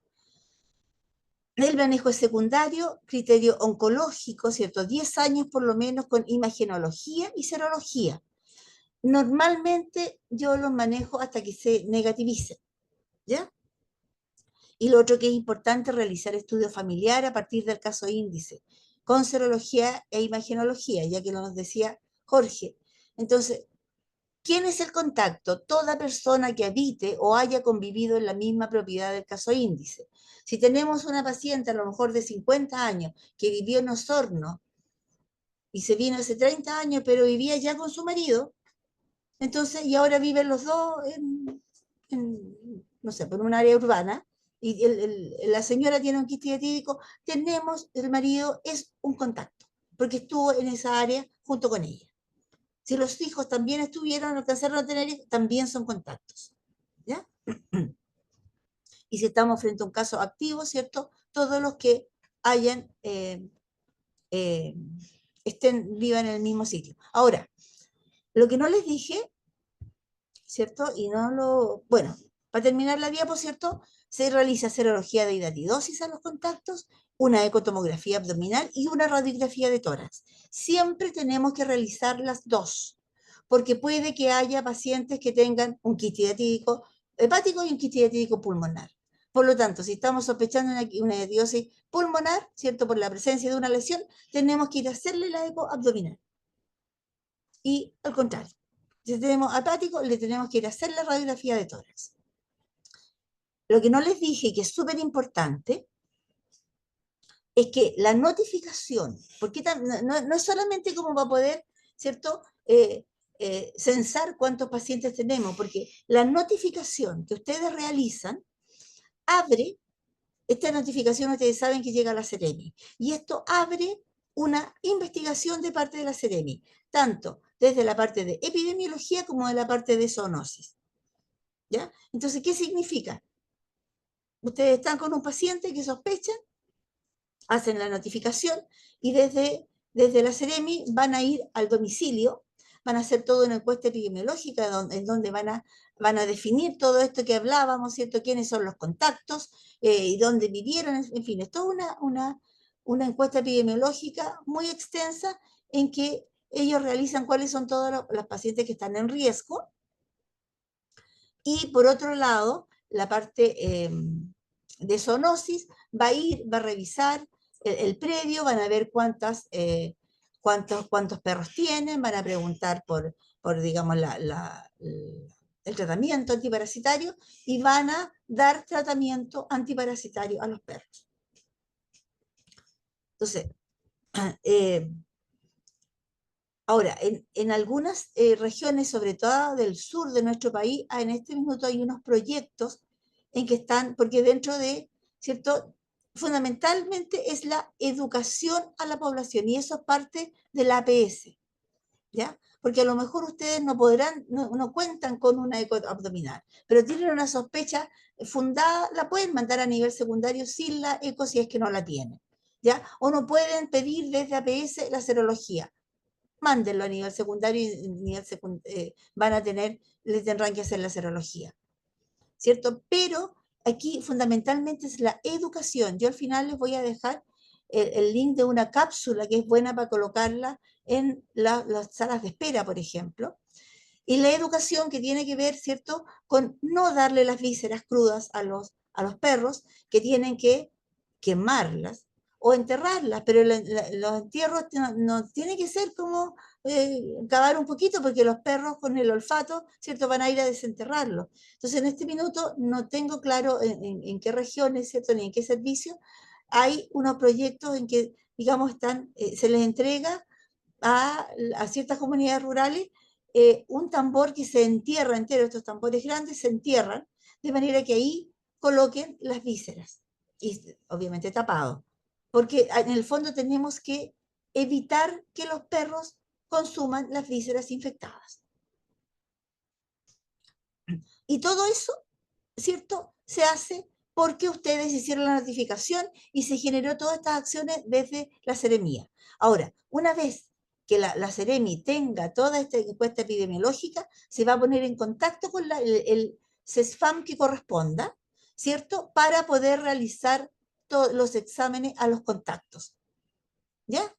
El manejo es secundario, criterio oncológico, ¿cierto? 10 años por lo menos con imagenología y serología. Normalmente yo los manejo hasta que se negativicen, ¿ya? Y lo otro que es importante, realizar estudio familiar a partir del caso índice, con serología e imagenología, ya que nos decía Jorge. Entonces, ¿quién es el contacto? Toda persona que habite o haya convivido en la misma propiedad del caso índice. Si tenemos una paciente a lo mejor de 50 años que vivió en Osorno y se vino hace 30 años, pero vivía ya con su marido, entonces, y ahora viven los dos no sé, por un área urbana, y la señora tiene un quiste diatídico, el marido es un contacto, porque estuvo en esa área junto con ella. Si los hijos también estuvieron, alcanzaron a tener hijos, también son contactos. ¿Ya? y si estamos frente a un caso activo, ¿cierto? Todos los que hayan, eh, vivan en el mismo sitio. Ahora, lo que no les dije, ¿cierto? Y no lo, bueno, para terminar la diapo, ¿cierto? Se realiza serología de hidatidosis a los contactos, una ecotomografía abdominal y una radiografía de tórax. Siempre tenemos que realizar las dos, porque puede que haya pacientes que tengan un quiste hidatídico hepático y un quiste hidatídico pulmonar. Por lo tanto, si estamos sospechando una hidatidosis pulmonar, ¿cierto? Por la presencia de una lesión, tenemos que ir a hacerle la eco abdominal. Y al contrario, si tenemos hepático, le tenemos que ir a hacer la radiografía de tórax. Lo que no les dije, que es súper importante, es que la notificación, porque no es solamente como va a poder, ¿cierto?, censar cuántos pacientes tenemos, porque la notificación que ustedes realizan abre, esta notificación ustedes saben que llega a la Seremi, y esto abre una investigación de parte de la Seremi, tanto desde la parte de epidemiología como de la parte de zoonosis. ¿Ya? Entonces, ¿qué significa? Ustedes están con un paciente que sospechan, hacen la notificación y desde la Seremi van a ir al domicilio, van a hacer toda una encuesta epidemiológica en donde van a definir todo esto que hablábamos, ¿cierto? Quiénes son los contactos y dónde vivieron, en fin, es toda una encuesta epidemiológica muy extensa en que ellos realizan cuáles son todos los pacientes que están en riesgo. Y por otro lado, la parte de zoonosis va a ir, va a revisar el predio, van a ver cuántos perros tienen, van a preguntar por digamos, el tratamiento antiparasitario y van a dar tratamiento antiparasitario a los perros. Entonces, eh, ahora, en algunas regiones, sobre todo del sur de nuestro país, en este minuto hay unos proyectos en que están, porque dentro de, ¿cierto? Fundamentalmente es la educación a la población y eso es parte del APS, ¿ya? Porque a lo mejor ustedes no podrán, no cuentan con una eco abdominal, pero tienen una sospecha fundada, la pueden mandar a nivel secundario sin la eco si es que no la tienen, ¿ya? O no pueden pedir desde APS la serología, mándenlo a nivel secundario y van a les tendrán que hacer la serología, ¿cierto? Pero aquí fundamentalmente es la educación. Yo al final les voy a dejar el link de una cápsula que es buena para colocarla en las salas de espera, por ejemplo. Y la educación que tiene que ver, ¿cierto?, con no darle las vísceras crudas a los perros, que tienen que quemarlas o enterrarlas, pero los entierros no tiene que ser como cavar un poquito, porque los perros con el olfato, ¿cierto?, van a ir a desenterrarlo. Entonces, en este minuto no tengo claro en qué regiones, ¿cierto?, ni en qué servicio. Hay unos proyectos en que, digamos, se les entrega a ciertas comunidades rurales un tambor que se entierra entero, estos tambores grandes se entierran, de manera que ahí coloquen las vísceras, y obviamente tapado, porque en el fondo tenemos que evitar que los perros consuman las vísceras infectadas. Y todo eso, ¿cierto?, se hace porque ustedes hicieron la notificación y se generó todas estas acciones desde la Seremía. Ahora, una vez que la Seremi tenga toda esta encuesta epidemiológica, se va a poner en contacto con el CESFAM que corresponda, ¿cierto?, para poder realizar todos los exámenes a los contactos. ¿Ya?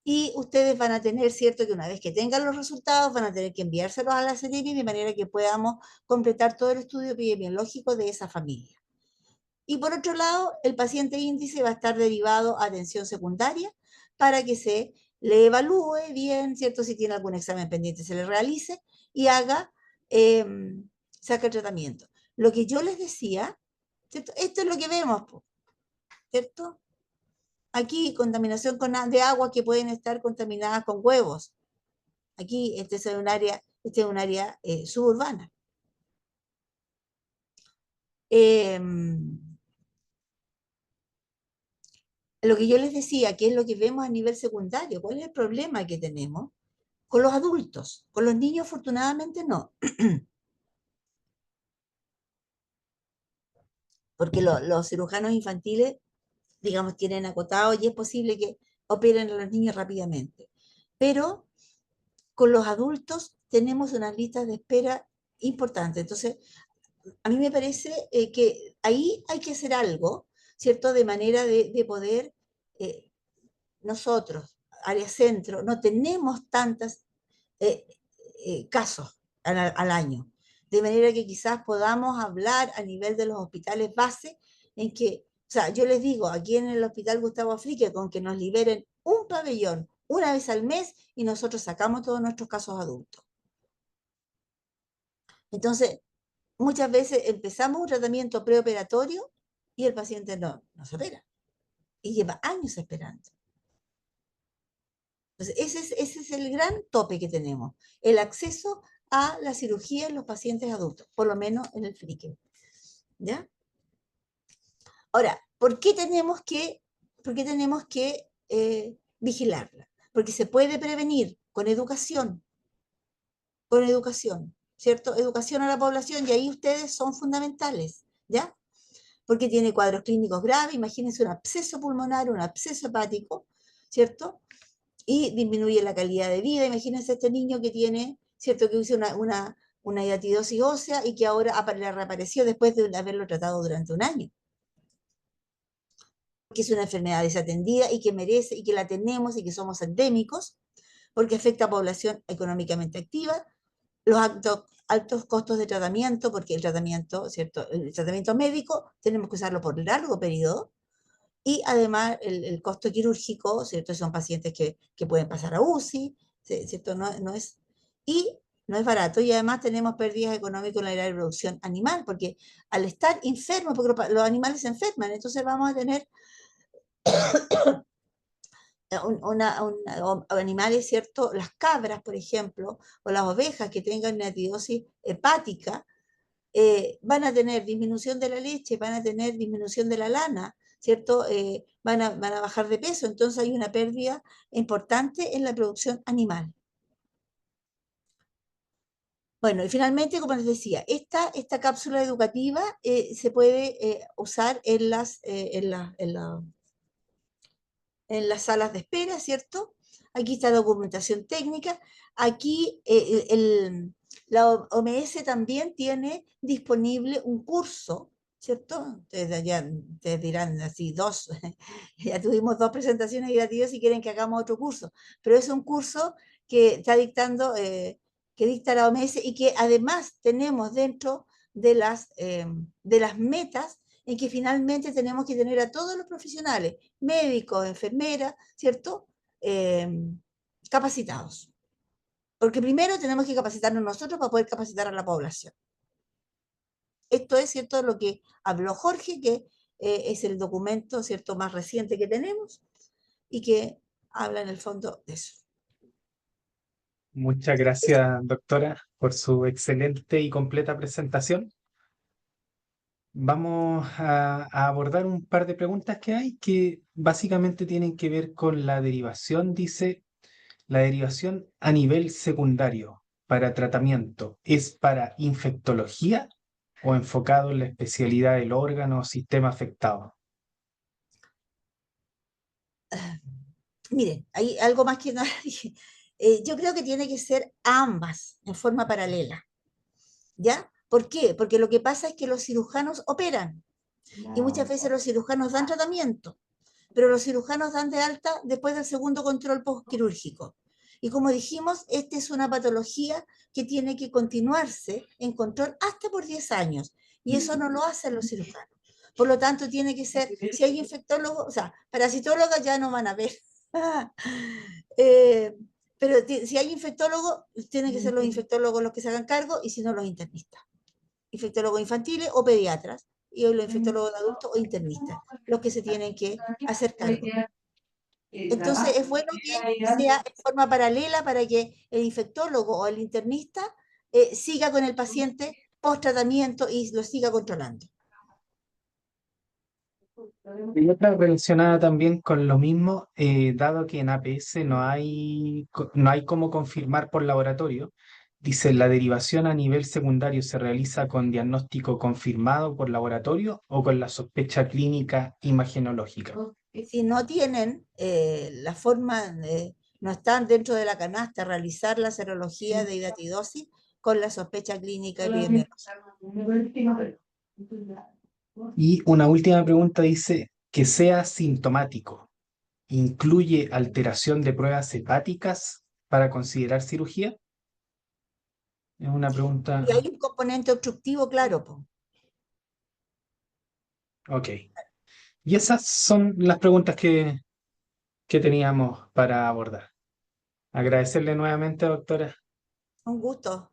Y ustedes van a tener, cierto, que una vez que tengan los resultados, van a tener que enviárselos a la Seremi de manera que podamos completar todo el estudio epidemiológico de esa familia. Y por otro lado, el paciente índice va a estar derivado a atención secundaria para que se le evalúe bien, ¿cierto? Si tiene algún examen pendiente, se le realice y saque el tratamiento. Lo que yo les decía, ¿cierto? Esto es lo que vemos, ¿cierto? Aquí, contaminación de agua que pueden estar contaminadas con huevos. Aquí, este es un área suburbana. Lo que yo les decía, que es lo que vemos a nivel secundario, ¿cuál es el problema que tenemos? Con los adultos, con los niños afortunadamente no. porque los cirujanos infantiles, digamos, tienen acotado y es posible que operen a los niños rápidamente. Pero con los adultos tenemos unas listas de espera importantes. Entonces, a mí me parece que ahí hay que hacer algo, ¿cierto? De manera de poder, eh, nosotros, área centro, no tenemos tantos eh, casos al año. De manera que quizás podamos hablar a nivel de los hospitales base en que, o sea, yo les digo, aquí en el Hospital Gustavo Afrique, con que nos liberen un pabellón una vez al mes y nosotros sacamos todos nuestros casos adultos. Entonces, muchas veces empezamos un tratamiento preoperatorio y el paciente no se opera y lleva años esperando. Entonces, ese es el gran tope que tenemos, el acceso a la cirugía en los pacientes adultos, por lo menos en el FRIQUE. ¿Ya? Ahora, ¿por qué tenemos que vigilarla? Porque se puede prevenir con educación, ¿cierto? Educación a la población y ahí ustedes son fundamentales, ¿ya? Porque tiene cuadros clínicos graves, imagínense un absceso pulmonar, un absceso hepático, ¿cierto? Y disminuye la calidad de vida. Imagínense este niño que tiene, ¿cierto? Que hizo una hiatidosis ósea y que ahora le reapareció después de haberlo tratado durante un año. Que es una enfermedad desatendida y que merece, y que la tenemos y que somos endémicos, porque afecta a población económicamente activa, los altos costos de tratamiento, porque el tratamiento, ¿cierto? El tratamiento médico tenemos que usarlo por largo periodo, y además el costo quirúrgico, ¿cierto? Son pacientes que pueden pasar a UCI, ¿cierto? Y no es barato, y además tenemos pérdidas económicas en la reproducción animal, porque al estar enfermos, porque los animales se enferman, entonces vamos a tener animales, ¿cierto? Las cabras, por ejemplo, o las ovejas que tengan una acidosis hepática, van a tener disminución de la leche, van a tener disminución de la lana, ¿cierto? Van a bajar de peso, entonces hay una pérdida importante en la producción animal. Bueno, y finalmente, como les decía, esta cápsula educativa se puede usar en las salas de espera, ¿cierto? Aquí está la documentación técnica. Aquí la OMS también tiene disponible un curso, ¿cierto? Ustedes dirán así, ya tuvimos dos presentaciones educativas si quieren que hagamos otro curso, pero es un curso que está dictando, que dicta la OMS y que además tenemos dentro de las metas en que finalmente tenemos que tener a todos los profesionales, médicos, enfermeras, ¿cierto? Eh, Capacitados. Porque primero tenemos que capacitarnos nosotros para poder capacitar a la población. Esto es, ¿cierto?, lo que habló Jorge, que es el documento, ¿cierto?, más reciente que tenemos y que habla en el fondo de eso. Muchas Eso. gracias, doctora, por su excelente y completa presentación. Vamos a abordar un par de preguntas que hay que básicamente tienen que ver con la derivación. Dice, la derivación a nivel secundario para tratamiento, ¿es para infectología o enfocado en la especialidad del órgano o sistema afectado? Miren, hay algo más que nada. Yo creo que tiene que ser ambas en forma paralela, ¿ya? ¿Por qué? Porque lo que pasa es que los cirujanos operan y muchas veces los cirujanos dan tratamiento, pero los cirujanos dan de alta después del segundo control postquirúrgico. Y como dijimos, esta es una patología que tiene que continuarse en control hasta por 10 años, y eso no lo hacen los cirujanos. Por lo tanto, tiene que ser, si hay infectólogos, o sea, parasitólogas ya no van a ver. eh, pero si hay infectólogos, tienen que ser los infectólogos los que se hagan cargo, y si no, los internistas. Infectólogos infantiles o pediatras, y hoy los infectólogos de adultos o internistas, los que se tienen que hacer cargo. Entonces es bueno que sea en forma paralela para que el infectólogo o el internista siga con el paciente post tratamiento y lo siga controlando. Y otra relacionada también con lo mismo, dado que en APS no hay cómo confirmar por laboratorio, Dice, ¿la derivación a nivel secundario se realiza con diagnóstico confirmado por laboratorio o con la sospecha clínica imagenológica? Si no tienen la forma, no están dentro de la canasta, realizar la serología de hidatidosis con la sospecha clínica epidemiológica. Y una última pregunta dice, que sea sintomático. ¿Incluye alteración de pruebas hepáticas para considerar cirugía? Es una pregunta. Y hay un componente obstructivo, claro, po. Ok. Y esas son las preguntas que teníamos para abordar. Agradecerle nuevamente, doctora. Un gusto.